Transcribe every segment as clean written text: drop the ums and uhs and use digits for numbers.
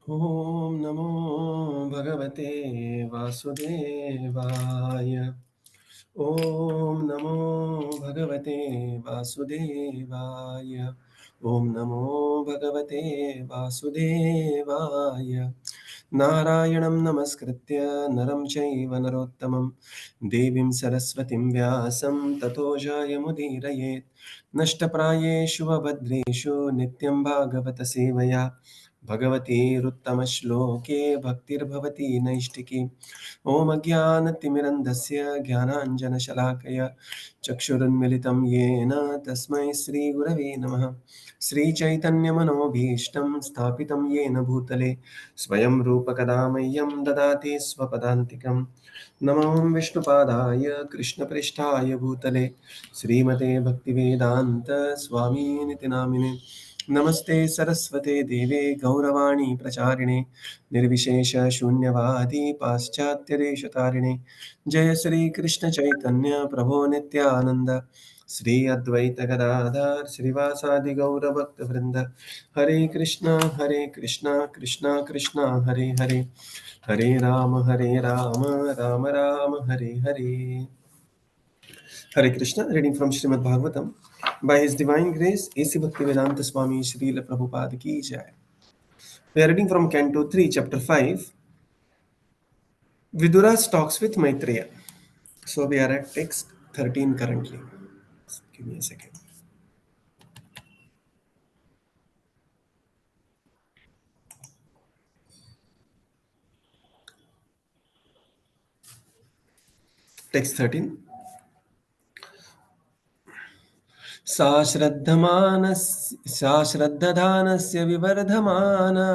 Om Namo Bhagavate Vasudevaya. Om Namo Bhagavate Vasudevaya. Om Namo Bhagavate Vasudevaya. Narayanam Namaskritya Naram Chaiva Narottamam Devim Saraswatim Vyasam Tato Jayamudhirayet Nashtaprayeshu Vabhadreshu Nityam Bhagavata Sevaya भगवतीरुत्तमश्लोके भक्तिर्भवती नैष्टिकी ॐ अज्ञानतिमिरन्धस्य ज्ञानाञ्जनशलाकया चक्षुरुन्मिलितं येन तस्मै श्रीगुरवे नमः श्रीचैतन्यमनोभीष्टं स्थापितं येन भूतले स्वयं रूपकदा मह्यं ददाति स्वपदान्तिकं नमो विष्णुपादाय कृष्णप्रेष्ठाय भूतले श्रीमते भक्तिवेदान्त स्वामीनिति नामिने नमस्ते सरस्वते देवे गौरवाणी प्रचारिणे निर्विशेष शून्यवादी पाश्चात्यदेशतारिणे जय श्री कृष्ण चैतन्य प्रभो नित्यानंद श्री अद्वैत गदाधर श्रीवासादि गौर भक्त वृंद हरे Krishna Krishna Krishna Hare Hare Hare Ram Ram Ram Hare Hare Hare Krishna, reading from Srimad Bhagavatam. By His Divine Grace, A.C. Bhaktivedanta Swami Srila Prabhupada Ki Jai. We are reading from Canto 3, Chapter 5. Vidura talks with Maitreya. So we are at text 13 currently. Give me a second. Text 13. सा श्रद्धधानस्य विवर्धमाना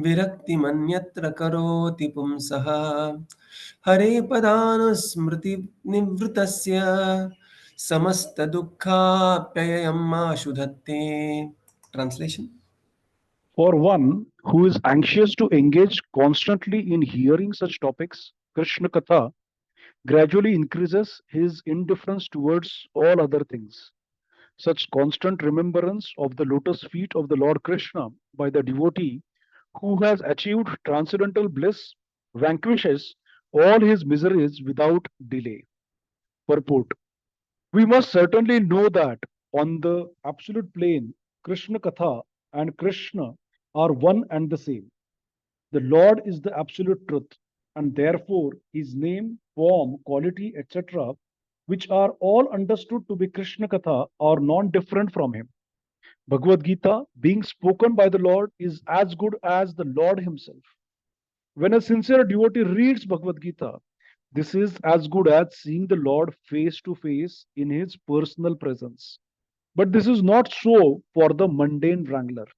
विरक्तिमन्यत्र करोति पुंसः हरे पदानुस्मृतिनिवृतस्य समस्तदुःखाप्ययम् आशु धत्ते. Translation. For one who is anxious to engage constantly in hearing such topics, Krishna Katha gradually increases his indifference towards all other things. Such constant remembrance of the lotus feet of the Lord Krishna by the devotee who has achieved transcendental bliss vanquishes all his miseries without delay. Purport. We must certainly know that on the absolute plane, Krishna Katha and Krishna are one and the same. The Lord is the absolute truth, and therefore his name, form, quality, etc., which are all understood to be Krishna Katha, are non different from him. Bhagavad Gita, being spoken by the Lord, is as good as the Lord himself. When a sincere devotee reads Bhagavad Gita, this is as good as seeing the Lord face to face in his personal presence. But this is not so for the mundane wrangler.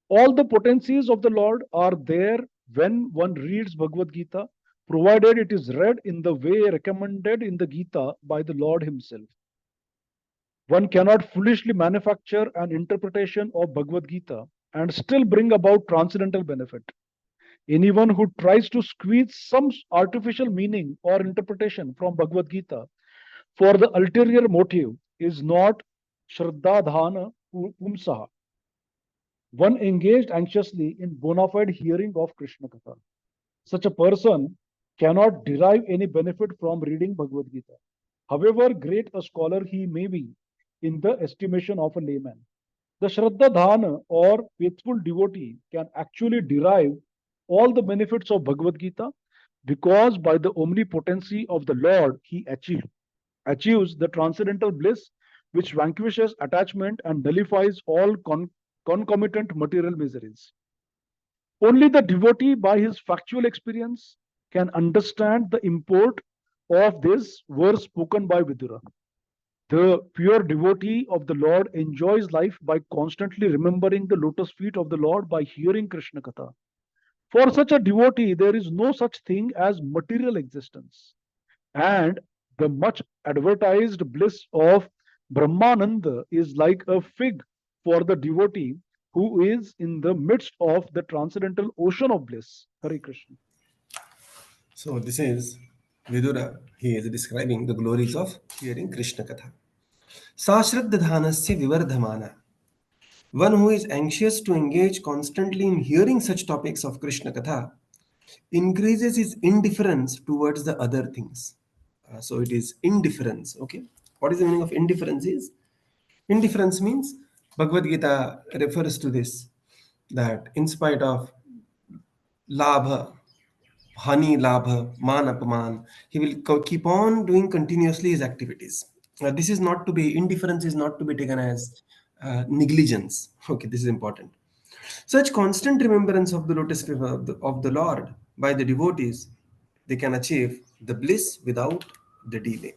All the potencies of the Lord are there when one reads Bhagavad Gita, provided it is read in the way recommended in the Gita by the Lord himself. One cannot foolishly manufacture an interpretation of Bhagavad Gita and still bring about transcendental benefit. Anyone who tries to squeeze some artificial meaning or interpretation from Bhagavad Gita for the ulterior motive is not Shraddha Pumsaha, one engaged anxiously in bona fide hearing of Krishna Katha. Such a person cannot derive any benefit from reading Bhagavad Gita, however great a scholar he may be in the estimation of a layman. The Shraddha Dhana or faithful devotee can actually derive all the benefits of Bhagavad Gita because by the omnipotency of the Lord he achieves the transcendental bliss which vanquishes attachment and nullifies all concomitant material miseries. Only the devotee, by his factual experience, can understand the import of this verse spoken by Vidura. The pure devotee of the Lord enjoys life by constantly remembering the lotus feet of the Lord by hearing Krishna Katha. For such a devotee, there is no such thing as material existence. And the much advertised bliss of Brahmananda is like a fig for the devotee who is in the midst of the transcendental ocean of bliss. Hare Krishna. So this is Vidura. He is describing the glories of hearing Krishna Katha. Sashraddhanasya vivardhamana. One who is anxious to engage constantly in hearing such topics of Krishna Katha increases his indifference towards the other things. So it is indifference. Okay. What is the meaning of indifference? Is indifference means Bhagavad Gita refers to this, that in spite of labha, Hani Labha, Man Apaman. He will keep on doing continuously his activities. This is not to be, indifference is not to be taken as negligence. Okay, this is important. Such constant remembrance of the lotus feet of the Lord by the devotees, they can achieve the bliss without the delay.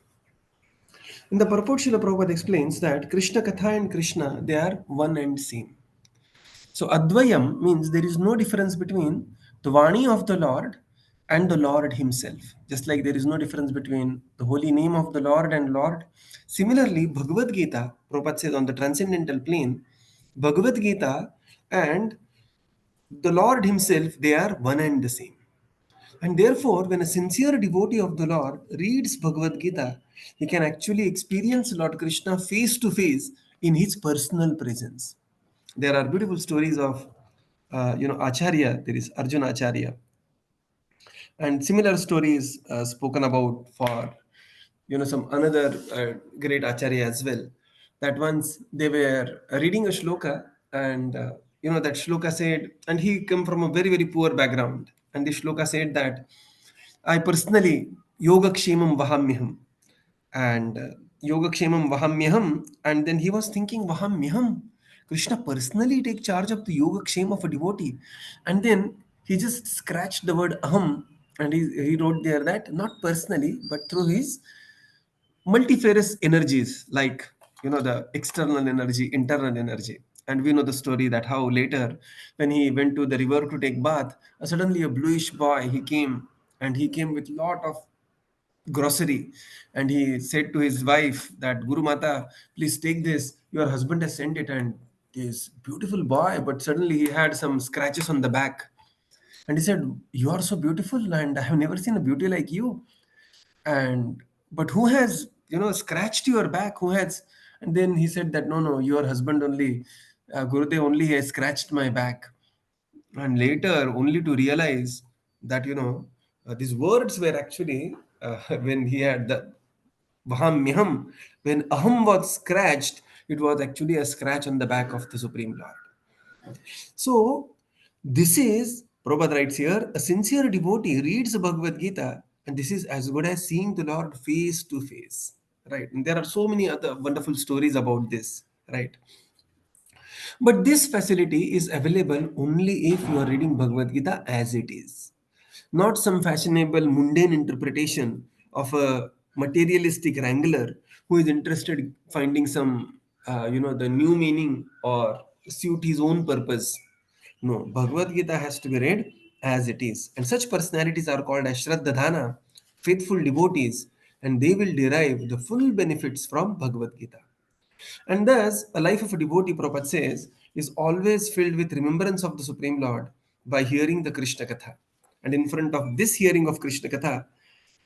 In the purport, Srila Prabhupada explains that Krishna Katha and Krishna, they are one and same. So Advayam means there is no difference between the Vani of the Lord and the Lord Himself. Just like there is no difference between the holy name of the Lord and Lord. Similarly, Bhagavad Gita, Prabhupada says on the transcendental plane, Bhagavad Gita and the Lord Himself, they are one and the same. And therefore, when a sincere devotee of the Lord reads Bhagavad Gita, he can actually experience Lord Krishna face to face in his personal presence. There are beautiful stories of, Acharya. There is Arjuna Acharya, and similar stories spoken about for, some another great Acharya as well. That once they were reading a shloka, and that shloka said, and he come from a very very poor background, and the shloka said that I personally yogakshemam vahamyaham, and yogakshemam vahamyaham, and then he was thinking vahamyaham. Krishna personally take charge of the yogakshema of a devotee, and then he just scratched the word aham, and he wrote there that not personally but through his multifarious energies, like the external energy, internal energy. And we know the story that how later when he went to the river to take bath, suddenly a bluish boy he came, and he came with lot of grocery, and he said to his wife that, Guru Mata, please take this, your husband has sent it. And this beautiful boy, but suddenly he had some scratches on the back, and he said, you are so beautiful, and I have never seen a beauty like you. And but who has scratched your back, who has? And then he said that, no, no, your husband only, Gurudev only has scratched my back. And later only to realize that these words were actually when he had the vaham when aham was scratched, it was actually a scratch on the back of the Supreme Lord. So, this is, Prabhupada writes here, a sincere devotee reads the Bhagavad Gita, and this is as good as seeing the Lord face to face. Right? And there are so many other wonderful stories about this. Right? But this facility is available only if you are reading Bhagavad Gita as it is, not some fashionable mundane interpretation of a materialistic wrangler who is interested in finding some, the new meaning or suit his own purpose. No, Bhagavad Gita has to be read as it is. And such personalities are called as Shraddhadhana, faithful devotees, and they will derive the full benefits from Bhagavad Gita. And thus, a life of a devotee, Prabhupada says, is always filled with remembrance of the Supreme Lord by hearing the Krishna Katha. And in front of this hearing of Krishna Katha,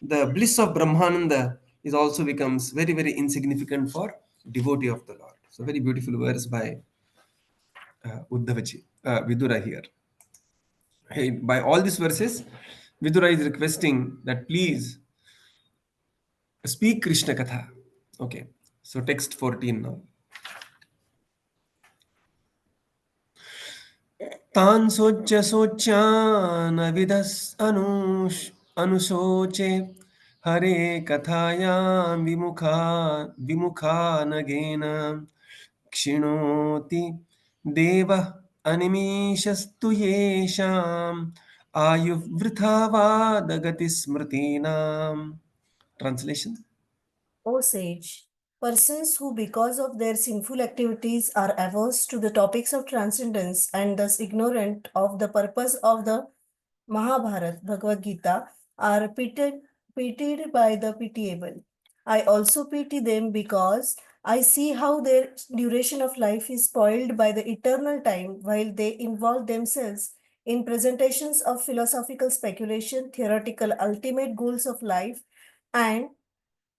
the bliss of Brahmananda is also becomes very, very insignificant for devotee of the Lord. So very beautiful verse by Uddhavaji, Vidura here. Hey, by all these verses, Vidura is requesting that please speak Krishna Katha. Okay, so text 14 now. तान् सोच्य सोच्यानविदस् अनुशोचे हरे कथायां विमुखा again क्षिणोति देवः अनिमेषस्तु येषाम् आयुर्वृथा वादगति स्मृतीनाम्. Translation. O sage, persons who, because of their sinful activities, are averse to the topics of transcendence and thus ignorant of the purpose of the Mahabharata, Bhagavad Gita, are pitied by the pitiable. I also pity them because I see how their duration of life is spoiled by the eternal time while they involve themselves in presentations of philosophical speculation, theoretical ultimate goals of life, and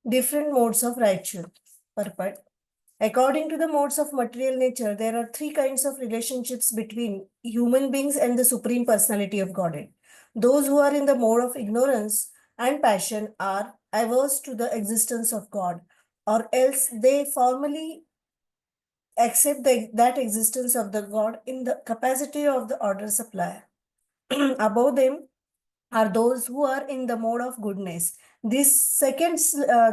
different modes of ritual. Purport. According to the modes of material nature, there are three kinds of relationships between human beings and the Supreme Personality of Godhead. Those who are in the mode of ignorance and passion are averse to the existence of God, or else they formally accept that existence of the God in the capacity of the order supplier. Above them are those who are in the mode of goodness. This second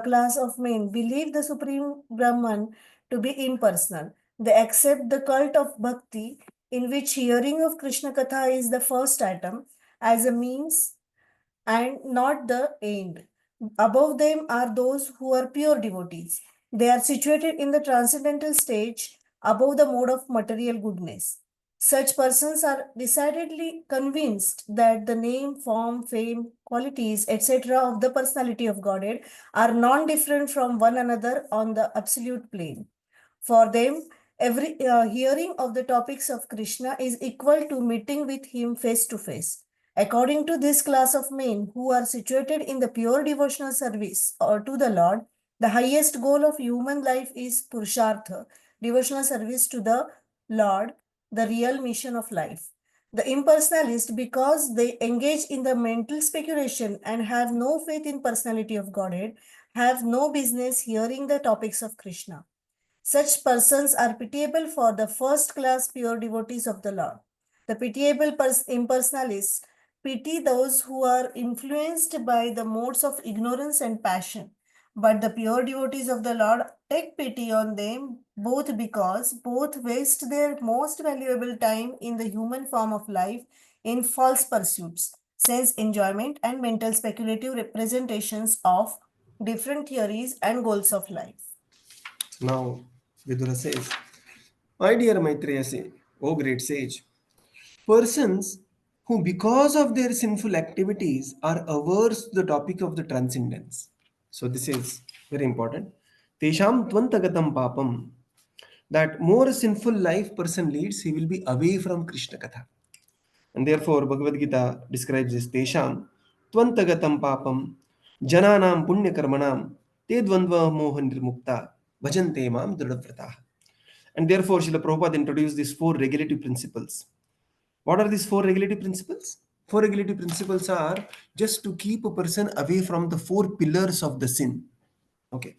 class of men believe the Supreme Brahman to be impersonal. They accept the cult of bhakti, in which hearing of Krishna Katha is the first item, as a means and not the end. Above them are those who are pure devotees. They are situated in the transcendental stage above the mode of material goodness. Such persons are decidedly convinced that the name, form, fame, qualities, etc. of the personality of Godhead are non different from one another on the absolute plane. For them, every hearing of the topics of Krishna is equal to meeting with him face to face. According to this class of men who are situated in the pure devotional service or to the Lord, the highest goal of human life is Purushartha, devotional service to the Lord, the real mission of life. The impersonalist, because they engage in the mental speculation and have no faith in personality of Godhead, have no business hearing the topics of Krishna. Such persons are pitiable for the first class pure devotees of the Lord. The pitiable impersonalists pity those who are influenced by the modes of ignorance and passion. But the pure devotees of the Lord take pity on them both because both waste their most valuable time in the human form of life in false pursuits, sense enjoyment, and mental speculative representations of different theories and goals of life. Now, Vidura says, my dear Maitreya, say, O great sage, persons who, because of their sinful activities, are averse to the topic of the transcendence. So, this is very important. Tesham tvantagatam papam. That more sinful life person leads, he will be away from Krishna Katha. And therefore, Bhagavad Gita describes this Tesham tvantagatam papam jananam punya karmanam te dvandva moha nirmukta bhajante mam dridavratah. And therefore, Srila Prabhupada introduced these four regulative principles. What are these four regulative principles? Four regulative principles are just to keep a person away from the four pillars of the sin. Okay.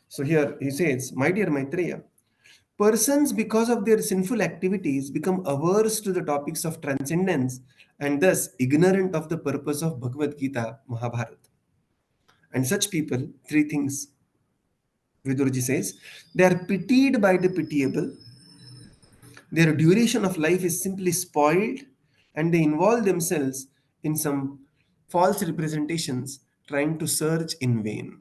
So here he says, my dear Maitreya, persons because of their sinful activities become averse to the topics of transcendence and thus ignorant of the purpose of Bhagavad Gita, Mahabharata. And such people, three things Vidurji says, they are pitied by the pitiable, their duration of life is simply spoiled, and they involve themselves in some false representations trying to search in vain.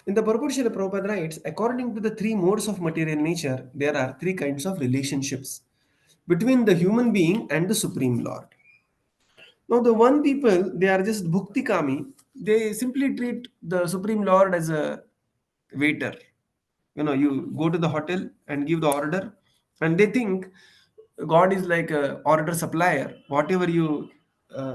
In the purport, Srila Prabhupada writes, according to the three modes of material nature, there are three kinds of relationships between the human being and the Supreme Lord. Now, the one people, they are just bhukti kami. They simply treat the Supreme Lord as a waiter. You know, you go to the hotel and give the order, and they think God is like a order supplier. Whatever you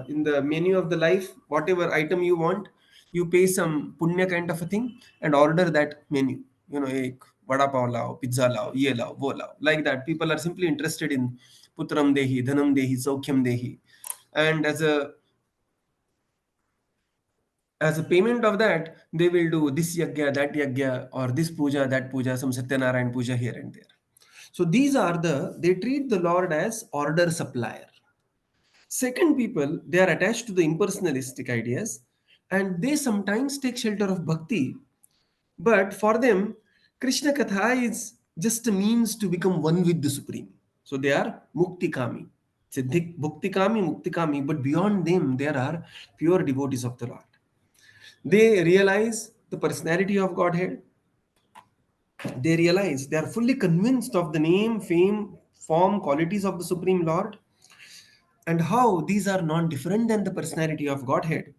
in the menu of the life, whatever item you want, you pay some punya kind of a thing and order that menu. You know, ek vada pav lao, pizza lao, ye lao, wo lao. Like that, people are simply interested in putram dehi, dhanam dehi, saukhyam dehi, and as a payment of that, they will do this yagya, that yagya, or this puja, that puja, some Satyanarayan puja here and there. So these are they treat the Lord as order supplier. Second people, they are attached to the impersonalistic ideas and they sometimes take shelter of bhakti. But for them, Krishna Katha is just a means to become one with the Supreme. So they are Muktikami. Siddhik Bhuktikami, Muktikami, but beyond them, there are pure devotees of the Lord. They realize the personality of Godhead. They realize they are fully convinced of the name, fame, form, qualities of the Supreme Lord, and how these are non different than the personality of Godhead.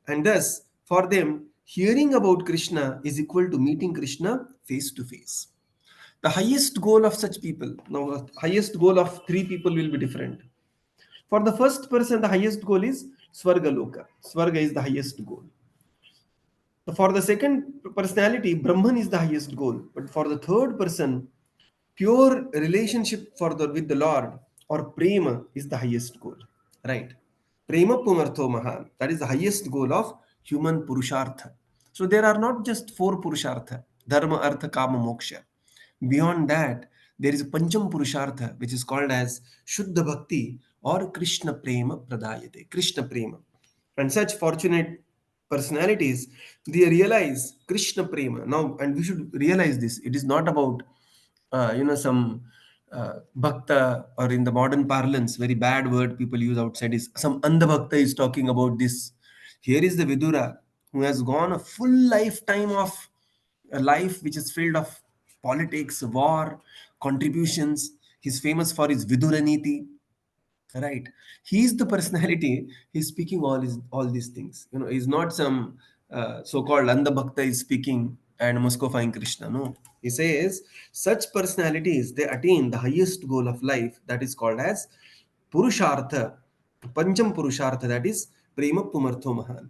And thus, for them, hearing about Krishna is equal to meeting Krishna face to face. The highest goal of such people, now, the highest goal of three people will be different. For the first person, the highest goal is Swarga Loka. Swarga is the highest goal. For the second personality, Brahman is the highest goal. But for the third person, pure relationship with the Lord or prema is the highest goal. Right? Prema pumartho mahan. That is the highest goal of human purushartha. So there are not just four purushartha, dharma, artha, kama, moksha. Beyond that, there is a pancham purushartha, which is called as Shuddha Bhakti or Krishna Prema Pradayate. Krishna Prema. And such fortunate personalities, they realize Krishna Prema. Now, and we should realize this. It is not about, some bhakta, or in the modern parlance, very bad word people use outside is some andha bhakta is talking about this. Here is the Vidura who has gone a full lifetime of a life which is filled of politics, war, contributions. He's famous for his Vidura Niti, right? He's the personality. He's speaking all these things. He's not some so-called Anda Bhakta is speaking and Muskofying Krishna. No, he says such personalities, they attain the highest goal of life, that is called as Purushartha, Pancham Purushartha, that is Prema Pumartho Mahan.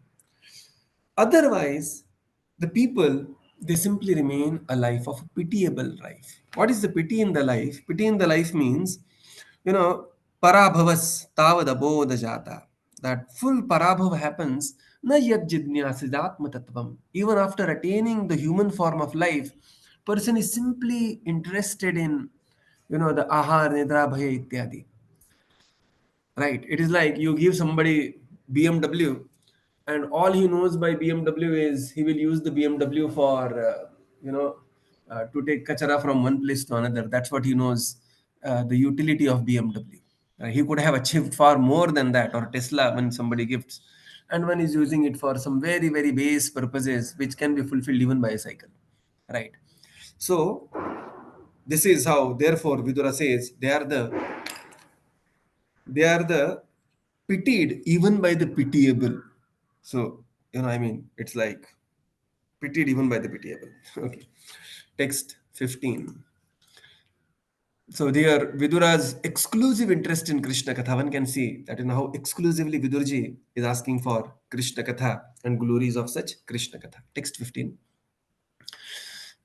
Otherwise, the people, they simply remain a life of pitiable life. What is the pity in the life? Pity in the life means, parabhavas tavad abodha jata. That full parabhav happens, na yad jidnyasidatma tattvam. Even after attaining the human form of life, person is simply interested in, the ahar, nidra, bhaya, ityadi. Right? It is like you give somebody BMW, and all he knows by BMW is he will use the BMW for, to take kachara from one place to another. That's what he knows, the utility of BMW. He could have achieved far more than that, or Tesla when somebody gifts. And one is using it for some very, very base purposes, which can be fulfilled even by a cycle. Right? So, this is how, therefore, Vidura says they are the pitied even by the pitiable. So, it's like pitied even by the pitiable. Okay. Text 15. So there, Vidura's exclusive interest in Krishna Katha, one can see that in how exclusively Vidurji is asking for Krishna Katha and glories of such Krishna Katha. Text 15.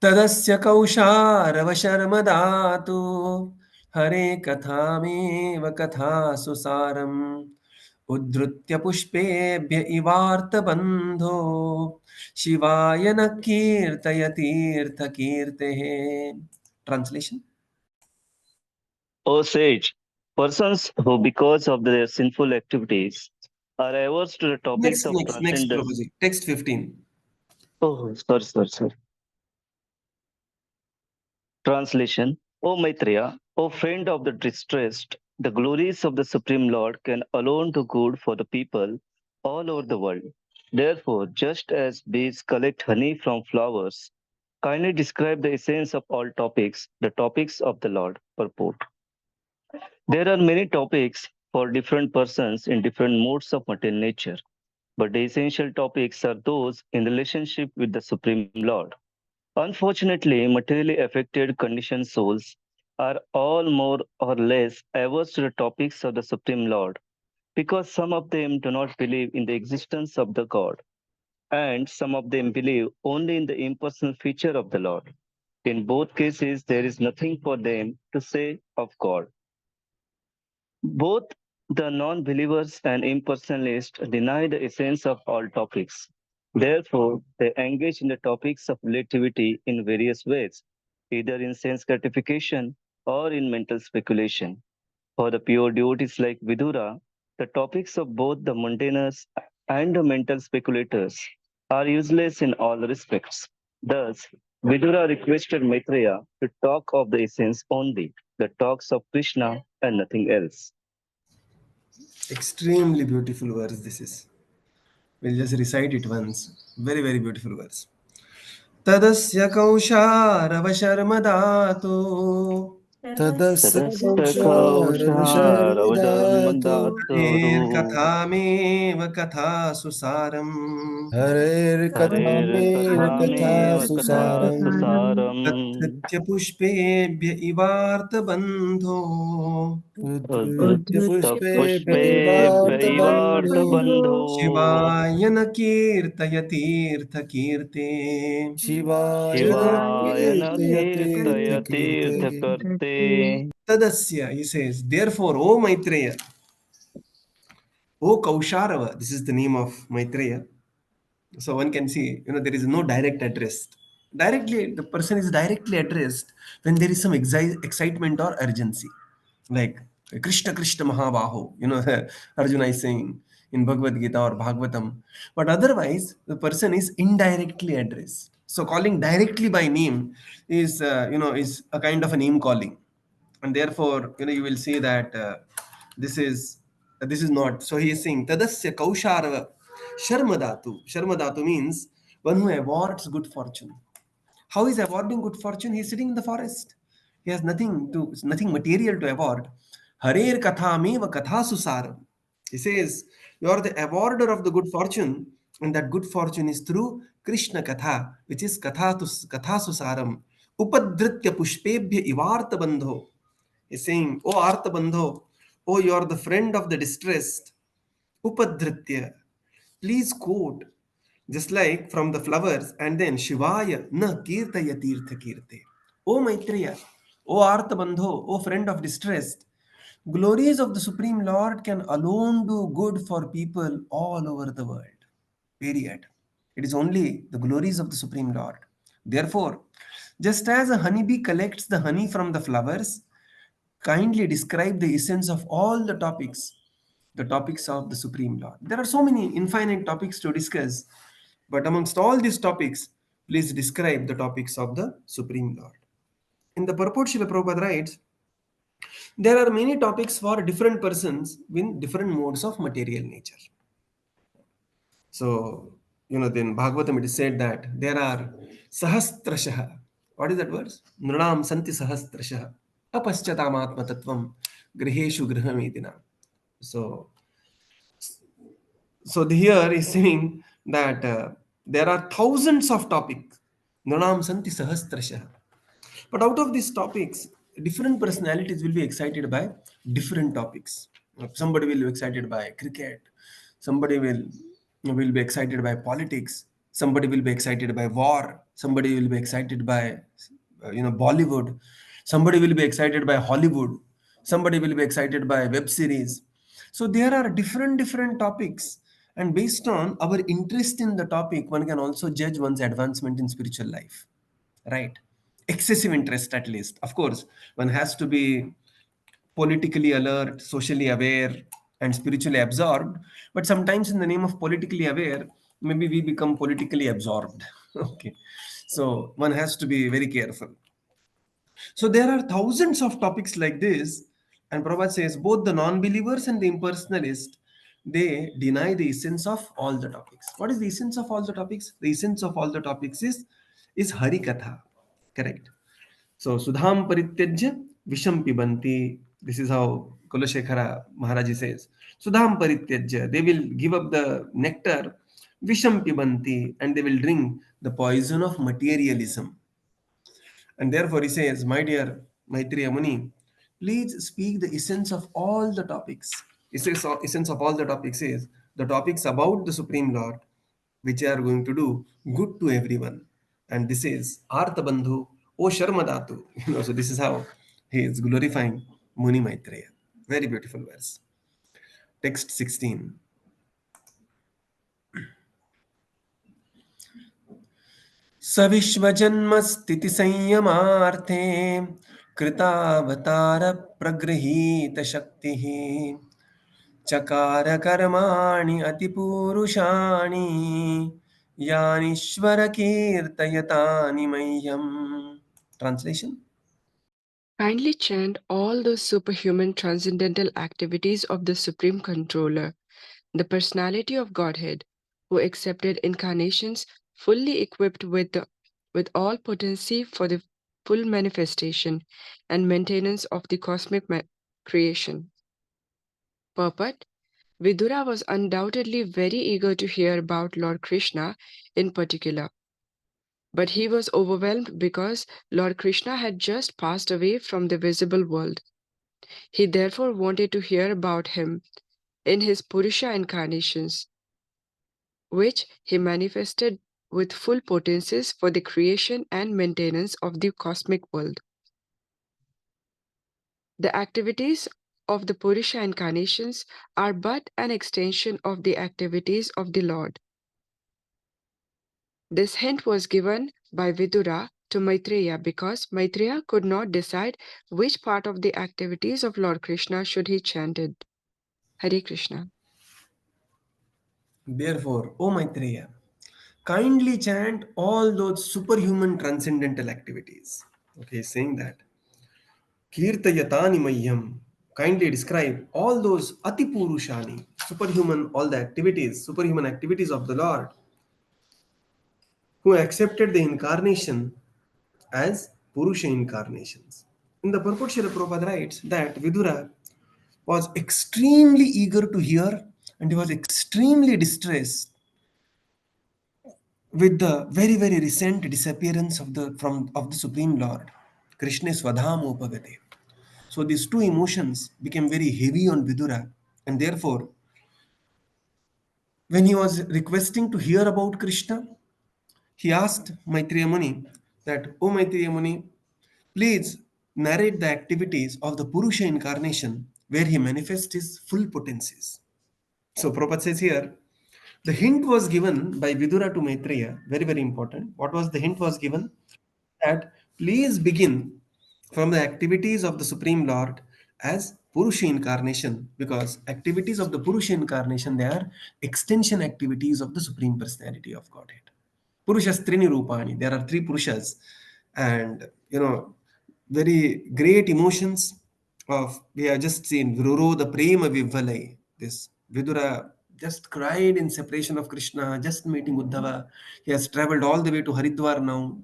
तदस्य कौशारवशर्मदातु हरे कथामेव कथासु सारम् उद्धृत्य पुष्पेभ्य इवार्तबन्धो शिवाय न कीर्तयतीर्थकीर्तेः. Translation. O sage, persons who, because of their sinful activities, are averse to the topics of Next, transcendence. Prabhuji. Text 15. Oh, sorry. Translation. O Maitreya, O friend of the distressed, the glories of the Supreme Lord can alone do good for the people all over the world. Therefore, just as bees collect honey from flowers, kindly describe the essence of all topics, the topics of the Lord. Purport. There are many topics for different persons in different modes of material nature, but the essential topics are those in relationship with the Supreme Lord. Unfortunately, materially affected conditioned souls are all more or less averse to the topics of the Supreme Lord because some of them do not believe in the existence of the God, and some of them believe only in the impersonal feature of the Lord. In both cases, there is nothing for them to say of God. Both the non believers and impersonalists deny the essence of all topics. Therefore, they engage in the topics of relativity in various ways, either in sense gratification or in mental speculation. For the pure devotees like Vidura, the topics of both the mundaners and the mental speculators are useless in all respects. Thus, Vidura requested Maitreya to talk of the essence only, the talks of Krishna and nothing else. Extremely beautiful verse this is. We'll just recite it once. Very, very beautiful verse. तदस्य कौशारवशर्मदातु तदस्य तदस्तकौशारवशर्मदातु कथामेव कथासु सारम् हरेर्कथामेव हरेर्कथामेव कथासु सारम् कथासु सारम् तत्कृत्य पुष्पेभ्य इवार्तबन्धो उद्धृत्य पुष्पेभ्यैवार्तबन्धो पुष्पेभ्यैवार्तबन्धो शिवाय न कीर्तयतीर्थकीर्ते शिवाय न शिवाय न कीर्तय कीर्तयतीर्थकीर्ते तीर्थकर्ते तदस्य, he says, therefore, O Maitreya, O Kausharava, this is the name of Maitreya. So one can see, there is no direct address. Directly, the person is directly addressed when there is some excitement or urgency. Like Krishna Krishna Mahabaho, Arjuna is saying in Bhagavad Gita or Bhagavatam. But otherwise, the person is indirectly addressed. So calling directly by name is a kind of a name calling. And therefore, you will see that this is not. So he is saying Tadasya Kausharava Sharmadatu means one who awards good fortune. How is awarding good fortune? He is sitting in the forest. He has nothing material to award. Harer kathameva kathasusaram. He says, you are the awarder of the good fortune, and that good fortune is through Krishna Katha, which is Kathasusaram. Upadritya pushpebhya ivarta bandho. He's saying, O Artha Bandho, oh, you are the friend of the distressed. Upadritya. Please quote, just like from the flowers, and then Shivaya na kirtaya tirtha kirte. O Maitreya, O Artha Bandho, O friend of distressed, glories of the Supreme Lord can alone do good for people all over the world. Period. It is only the glories of the Supreme Lord. Therefore, just as a honeybee collects the honey from the flowers, kindly describe the essence of all the topics of the Supreme Lord. There are so many infinite topics to discuss, but amongst all these topics, please describe the topics of the Supreme Lord. In the purport, Srila Prabhupada writes, there are many topics for different persons with different modes of material nature. So, then Bhagavatam it is said that there are sahastrashah. What is that verse? Nranam santi sahastrashah. Apaschatamatma tattvam griheshu grihamedina. So, here is saying that there are thousands of topics. Nranam santi sahastrashah. But out of these topics, different personalities will be excited by different topics. Somebody will be excited by cricket. Somebody will be excited by politics. Somebody will be excited by war. Somebody will be excited by Bollywood. Somebody will be excited by Hollywood. Somebody will be excited by web series. So there are different topics, and based on our interest in the topic, one can also judge one's advancement in spiritual life, right? Excessive interest, at least. Of course, one has to be politically alert, socially aware, and spiritually absorbed. But sometimes, in the name of politically aware, maybe we become politically absorbed. Okay, so one has to be very careful. So there are thousands of topics like this, and Prabhupada says both the non-believers and the impersonalist, they deny the essence of all the topics. What is the essence of all the topics? The essence of all the topics is Harikatha. Correct. So Sudham Parityajya Visham Pibanti. This is how Kulashekara Maharaji says. Sudham Parityajya. They will give up the nectar, Visham Pibanti, and they will drink the poison of materialism. And therefore he says, my dear Maitreya Muni, please speak the essence of all the topics. Essence of all the topics is the topics about the Supreme Lord, which are going to do good to everyone. And this is Artha Bandhu, O Sharmadatu. So this is how he is glorifying Muni Maitreya. Very beautiful verse. Text 16. सविश्वजन्मस्थितिसंयमार्थे कृतावतारप्रगृहीतशक्तिः चकारकर्माणि अतिपूरुषाणि यानीश्वरकीर्तयतानि मह्यम्. Translation. Kindly chant all those superhuman transcendental activities of the Supreme Controller, the personality of Godhead, who accepted incarnations fully equipped with all potency for full manifestation and maintenance of the cosmic creation. Purport: Vidura was undoubtedly very eager to hear about Lord Krishna in particular, but he was overwhelmed because Lord Krishna had just passed away from the visible world. He therefore wanted to hear about him in his Purusha incarnations, which he manifested with full potencies for the creation and maintenance of the cosmic world. The activities of the Purusha incarnations are but an extension of the activities of the Lord. This hint was given by Vidura to Maitreya because Maitreya could not decide which part of the activities of Lord Krishna should he chanted. Hare Krishna. Therefore, O Maitreya, kindly chant all those superhuman transcendental activities. Okay, saying that. Kirtayatani Mayyam. Kindly describe all those Atipurushani, superhuman, all the activities, superhuman activities of the Lord, who accepted the incarnation as Purusha incarnations. In the purport, Srila Prabhupada writes that Vidura was extremely eager to hear and he was extremely distressed with the very, very recent disappearance of the Supreme Lord, Krishna Swadham Upagate. So these two emotions became very heavy on Vidura, and therefore, when he was requesting to hear about Krishna, he asked Maitreya Muni that, O Maitreya Muni, please narrate the activities of the Purusha incarnation where he manifests his full potencies. So Prabhupada says here, the hint was given by Vidura to Maitreya, very, very important. What was the hint was given? That please begin from the activities of the Supreme Lord as Purusha incarnation, because activities of the Purusha incarnation, they are extension activities of the Supreme Personality of Godhead. Purushas Trini Rupani, there are three Purushas, and very great emotions of, we have just seen Vruro the Prema Vivvalai. This Vidura just cried in separation of Krishna, just meeting Uddhava. He has traveled all the way to Haridwar now.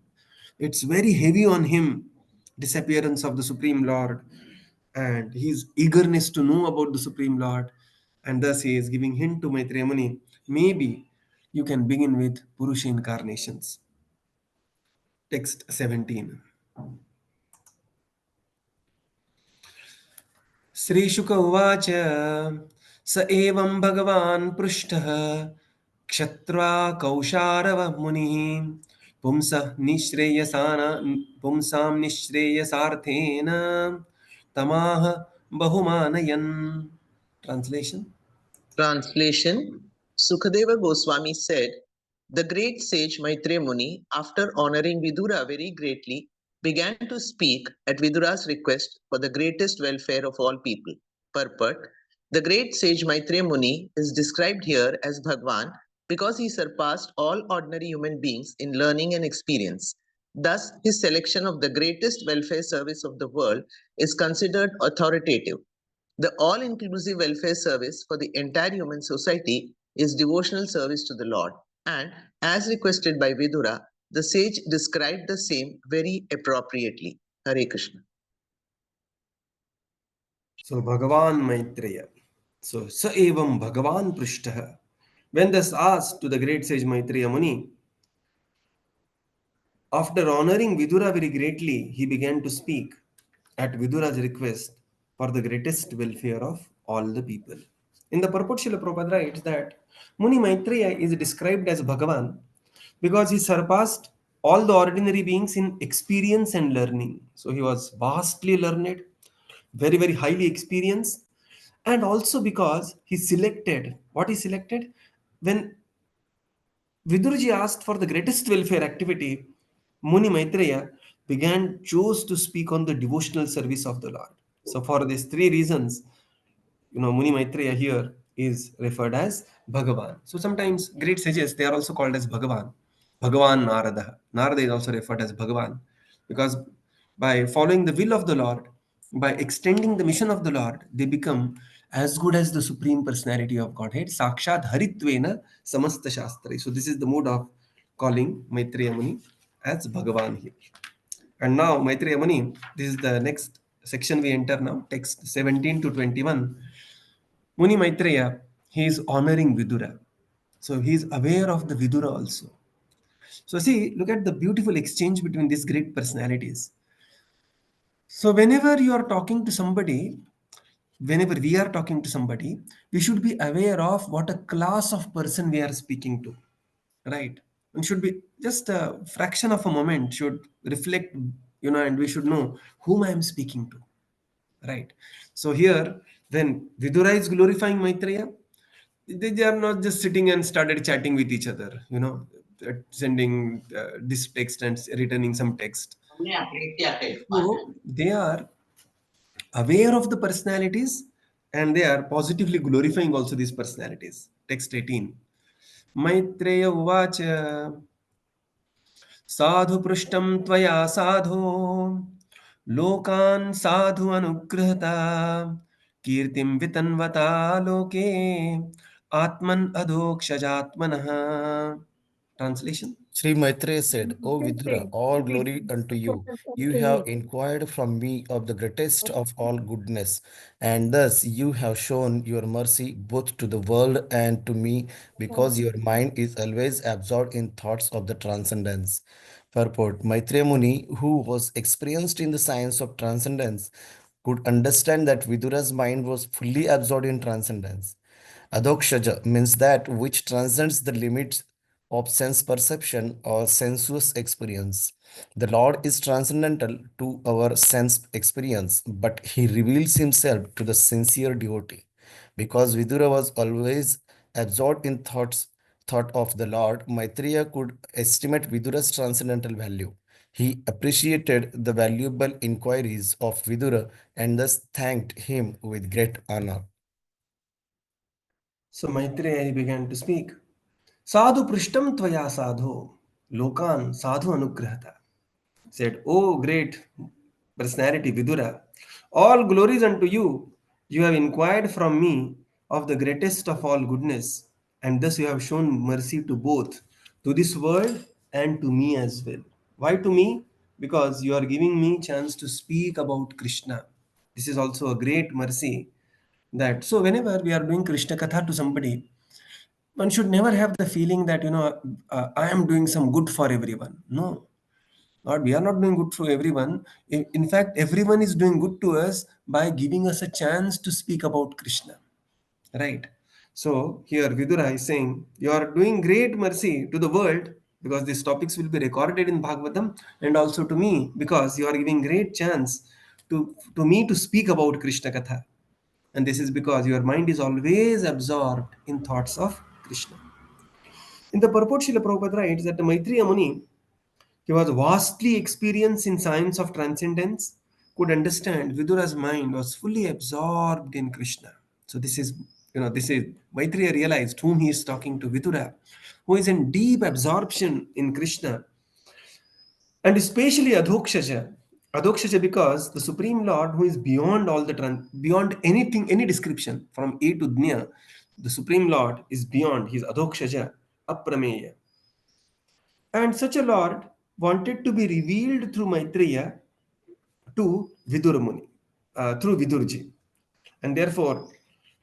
It's very heavy on him, disappearance of the Supreme Lord and his eagerness to know about the Supreme Lord. And thus he is giving hint to Maitreya Muni, maybe you can begin with Purusha incarnations. Text 17. श्रीशुक उवाच स एवं भगवान् पृष्टः क्षत्रा कौशारवः मुनिः पुंसां निःश्रेयसार्थेन तमाह बहुमानयन्. Translation. Translation: Sukadeva Goswami said, the great sage Maitreya Muni, after honoring Vidura very greatly, began to speak at Vidura's request for the greatest welfare of all people. Purport: the great sage Maitreya Muni is described here as Bhagwan because he surpassed all ordinary human beings in learning and experience. Thus, his selection of the greatest welfare service of the world is considered authoritative. The all-inclusive welfare service for the entire human society is devotional service to the Lord. And as requested by Vidura, the sage described the same very appropriately. Hare Krishna. So Bhagavan Maitreya. So Sa evam Bhagavan Prishtah. When thus asked to the great sage Maitreya Muni, after honoring Vidura very greatly, he began to speak at Vidura's request for the greatest welfare of all the people. In the purport, Srila Prabhupada writes that Muni Maitreya is described as Bhagavan because he surpassed all the ordinary beings in experience and learning. So he was vastly learned, very, very highly experienced, and also because he selected what he selected when Vidurji asked for the greatest welfare activity. Muni Maitreya chose to speak on the devotional service of the Lord. So for these three reasons, Muni Maitreya here is referred as Bhagavan. So sometimes great sages, they are also called as Bhagavan. Bhagavan Narada. Narada is also referred as Bhagavan because by following the will of the Lord, by extending the mission of the Lord, they become as good as the Supreme Personality of Godhead. Sakshat Haritvena Samasta Shastra. So this is the mode of calling Maitreya Muni as Bhagavan here. And now, Maitreya Muni, this is the next section we enter now, text 17 to 21. Muni Maitreya, he is honoring Vidura. So he is aware of the Vidura also. So see, look at the beautiful exchange between these great personalities. So whenever you are talking to somebody, whenever we are talking to somebody, we should be aware of what a class of person we are speaking to, right? And should be just a fraction of a moment should reflect, and we should know whom I am speaking to, right? So here, when Vidura is glorifying Maitreya, they are not just sitting and started chatting with each other, sending this text and returning some text. So they are aware of the personalities and they are positively glorifying also these personalities. Text 18. Maitreya uvacha sadhu prishtam tvaya sadho lokan sadhu anugrahata kirtim vitanvata loke atman adhokshajatmanah. Translation. Sri Maitreya said, O Vidura, all glory unto you. You have inquired from me of the greatest of all goodness, and thus you have shown your mercy both to the world and to me, because your mind is always absorbed in thoughts of the transcendence. Purport. Maitreya Muni, who was experienced in the science of transcendence, could understand that Vidura's mind was fully absorbed in transcendence. Adhokshaja means that which transcends the limits of sense perception or sensuous experience. The Lord is transcendental to our sense experience, but he reveals himself to the sincere devotee. Because Vidura was always absorbed in thought of the Lord, Maitreya could estimate Vidura's transcendental value. He appreciated the valuable inquiries of Vidura and thus thanked him with great honor. So Maitreya began to speak. Sadhu prishtam tvaya sadho lokan sadhu anugrahata. Said, "O great personality Vidura, all glories unto you. You have inquired from me of the greatest of all goodness, and thus you have shown mercy to both, to this world and to me as well." Why to me? Because you are giving me chance to speak about Krishna. This is also a great mercy. That so whenever we are doing Krishna Katha to somebody, one should never have the feeling that I am doing some good for everyone. No, not we are not doing good for everyone. In fact, everyone is doing good to us by giving us a chance to speak about Krishna, right? So here Vidura is saying you are doing great mercy to the world because these topics will be recorded in Bhagavatam, and also to me because you are giving great chance to me to speak about Krishna Katha. And this is because your mind is always absorbed in thoughts of Krishna. In the purport, Srila Prabhupada writes that the Maitreya Muni, he was vastly experienced in science of transcendence, could understand Vidura's mind was fully absorbed in Krishna. So this is Maitreya realized whom he is talking to, Vidura, who is in deep absorption in Krishna, and especially Adhokshaja. Adhokshaja because the Supreme Lord, who is beyond all the beyond anything, any description from A to Dnya, the Supreme Lord is beyond. He is Adhokshaja, Aprameya. And such a Lord wanted to be revealed through Maitreya to Vidura Muni, through Vidurji. And therefore,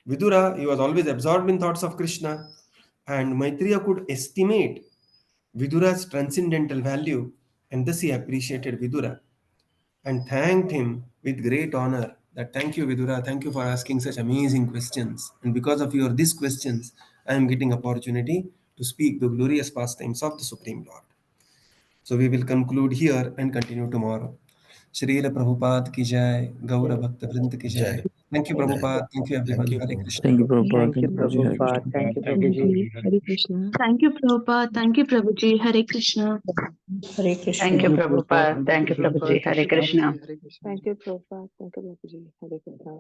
Vidura, he was always absorbed in thoughts of Krishna, and Maitreya could estimate Vidura's transcendental value, and thus he appreciated Vidura and thanked him with great honor. That thank you, Vidura, thank you for asking such amazing questions. And because of your these questions, I am getting opportunity to speak the glorious pastimes of the Supreme Lord. So we will conclude here and continue tomorrow. Srila Prabhupada ki jai, Gaura Bhakta Vrinda ki jai. Jai. Thank you, Jai. Prabhupada. Thank you, Thank everyone. you, Hare Prabhupada. Krishna. Thank you, Prabhupada. Thank you, Thank you, Prabhuji. Hare Prabhupada. Krishna. Thank you, Thank Prabhuji. you. Hare Krishna. Thank you, Prabhupada. Thank you, Prabhuji. Hare Krishna. Hare Thank Krishna. you, Thank you, Prabhupada. Prabhupada. Thank Thank you, you, Prabhuji. Prabhupada. Hare Thank you, Krishna. Prabhuji. Hare Krishna. Thank you, Prabhupada. Thank you, Prabhuji. Hare Krishna.